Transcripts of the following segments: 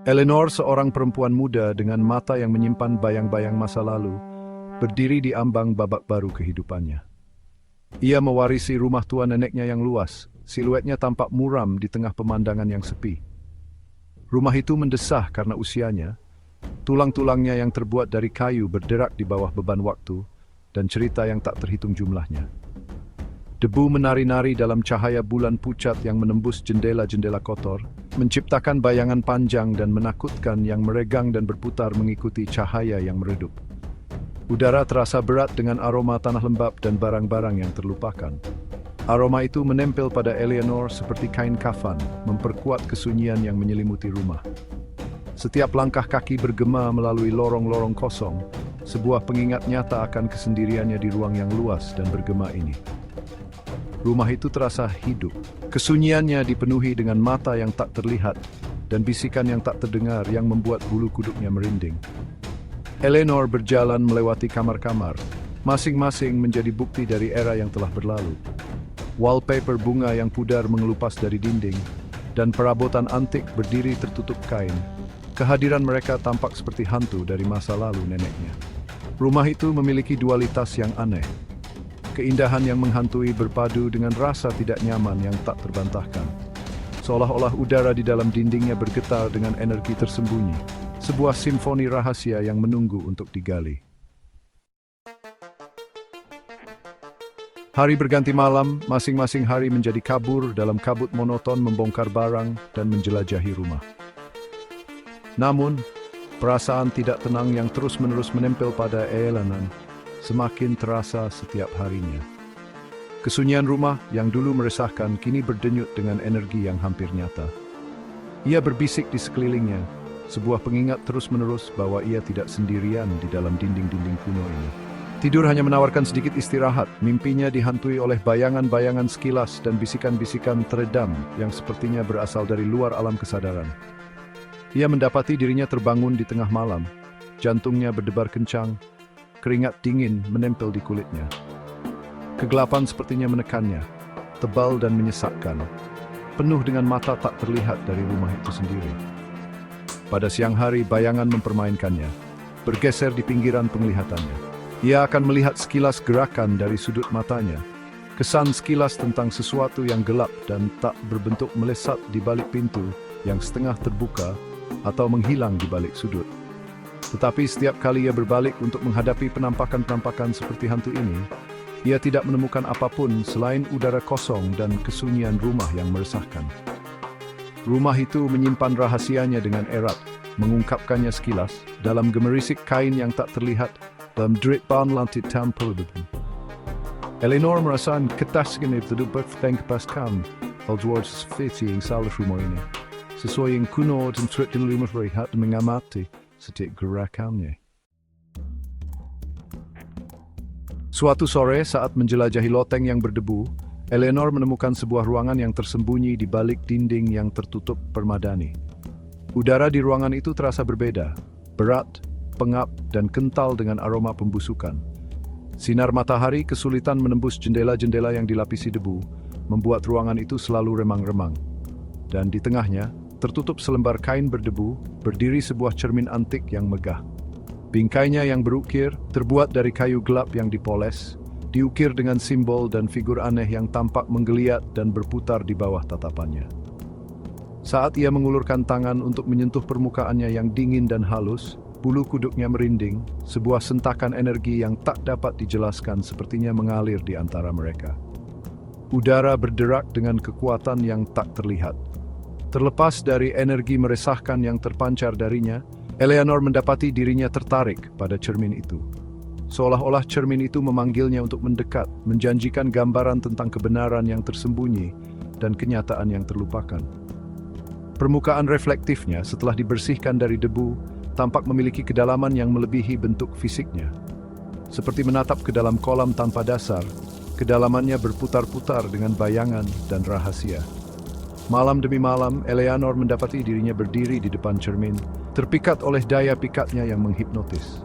Eleanor, seorang perempuan muda dengan mata yang menyimpan bayang-bayang masa lalu, berdiri di ambang babak baru kehidupannya. Ia mewarisi rumah tua neneknya yang luas, siluetnya tampak muram di tengah pemandangan yang sepi. Rumah itu mendesah karena usianya, tulang-tulangnya yang terbuat dari kayu berderak di bawah beban waktu, dan cerita yang tak terhitung jumlahnya. Debu menari-nari dalam cahaya bulan pucat yang menembus jendela-jendela kotor, menciptakan bayangan panjang dan menakutkan yang meregang dan berputar mengikuti cahaya yang meredup. Udara terasa berat dengan aroma tanah lembab dan barang-barang yang terlupakan. Aroma itu menempel pada Eleanor seperti kain kafan, memperkuat kesunyian yang menyelimuti rumah. Setiap langkah kaki bergema melalui lorong-lorong kosong, sebuah pengingat nyata akan kesendiriannya di ruang yang luas dan bergema ini. Rumah itu terasa hidup. Kesunyiannya dipenuhi dengan mata yang tak terlihat dan bisikan yang tak terdengar yang membuat bulu kuduknya merinding. Eleanor berjalan melewati kamar-kamar, masing-masing menjadi bukti dari era yang telah berlalu. Wallpaper bunga yang pudar mengelupas dari dinding, dan perabotan antik berdiri tertutup kain. Kehadiran mereka tampak seperti hantu dari masa lalu neneknya. Rumah itu memiliki dualitas yang aneh. Keindahan yang menghantui berpadu dengan rasa tidak nyaman yang tak terbantahkan. Seolah-olah udara di dalam dindingnya bergetar dengan energi tersembunyi. Sebuah simfoni rahasia yang menunggu untuk digali. Hari berganti malam, masing-masing hari menjadi kabur dalam kabut monoton membongkar barang dan menjelajahi rumah. Namun, perasaan tidak tenang yang terus-menerus menempel pada Eleanor semakin terasa setiap harinya. Kesunyian rumah yang dulu meresahkan kini berdenyut dengan energi yang hampir nyata. Ia berbisik di sekelilingnya, sebuah pengingat terus-menerus bahwa ia tidak sendirian di dalam dinding-dinding kuno ini. Tidur hanya menawarkan sedikit istirahat, mimpinya dihantui oleh bayangan-bayangan sekilas dan bisikan-bisikan teredam yang sepertinya berasal dari luar alam kesadaran. Ia mendapati dirinya terbangun di tengah malam, jantungnya berdebar kencang, keringat dingin menempel di kulitnya. Kegelapan sepertinya menekannya, tebal dan menyesakkan, penuh dengan mata tak terlihat dari rumah itu sendiri. Pada siang hari, bayangan mempermainkannya, bergeser di pinggiran penglihatannya. Ia akan melihat sekilas gerakan dari sudut matanya, kesan sekilas tentang sesuatu yang gelap dan tak berbentuk melesat di balik pintu yang setengah terbuka atau menghilang di balik sudut. Tetapi setiap kali ia berbalik untuk menghadapi penampakan-penampakan seperti hantu ini, ia tidak menemukan apapun selain udara kosong dan kesunyian rumah yang meresahkan. Rumah itu menyimpan rahasianya dengan erat, mengungkapkannya sekilas dalam gemerisik kain yang tak terlihat dalam deritban lantai tampil. Eleanor merasakan ketaskan itu bertengkapaskan George Fitzy yang salah rumah ini, sesuai yang kuno dan trik dan lumah rehat mengamati setiap gerakannya. Suatu sore saat menjelajahi loteng yang berdebu, Eleanor menemukan sebuah ruangan yang tersembunyi di balik dinding yang tertutup permadani. Udara di ruangan itu terasa berbeda, berat, pengap, dan kental dengan aroma pembusukan. Sinar matahari kesulitan menembus jendela-jendela yang dilapisi debu, membuat ruangan itu selalu remang-remang. Dan di tengahnya, tertutup selembar kain berdebu, berdiri sebuah cermin antik yang megah. Bingkainya yang berukir, terbuat dari kayu gelap yang dipoles, diukir dengan simbol dan figur aneh yang tampak menggeliat dan berputar di bawah tatapannya. Saat ia mengulurkan tangan untuk menyentuh permukaannya yang dingin dan halus, bulu kuduknya merinding, sebuah sentakan energi yang tak dapat dijelaskan sepertinya mengalir di antara mereka. Udara berderak dengan kekuatan yang tak terlihat. Terlepas dari energi meresahkan yang terpancar darinya, Eleanor mendapati dirinya tertarik pada cermin itu. Seolah-olah cermin itu memanggilnya untuk mendekat, menjanjikan gambaran tentang kebenaran yang tersembunyi dan kenyataan yang terlupakan. Permukaan reflektifnya setelah dibersihkan dari debu, tampak memiliki kedalaman yang melebihi bentuk fisiknya. Seperti menatap ke dalam kolam tanpa dasar, kedalamannya berputar-putar dengan bayangan dan rahasia. Malam demi malam, Eleanor mendapati dirinya berdiri di depan cermin, terpikat oleh daya pikatnya yang menghipnotis.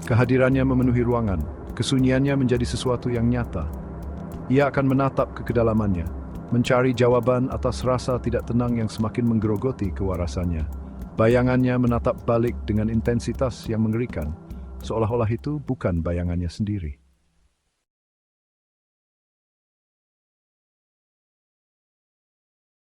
Kehadirannya memenuhi ruangan, kesunyiannya menjadi sesuatu yang nyata. Ia akan menatap ke kedalamannya, mencari jawaban atas rasa tidak tenang yang semakin menggerogoti kewarasannya. Bayangannya menatap balik dengan intensitas yang mengerikan, seolah-olah itu bukan bayangannya sendiri.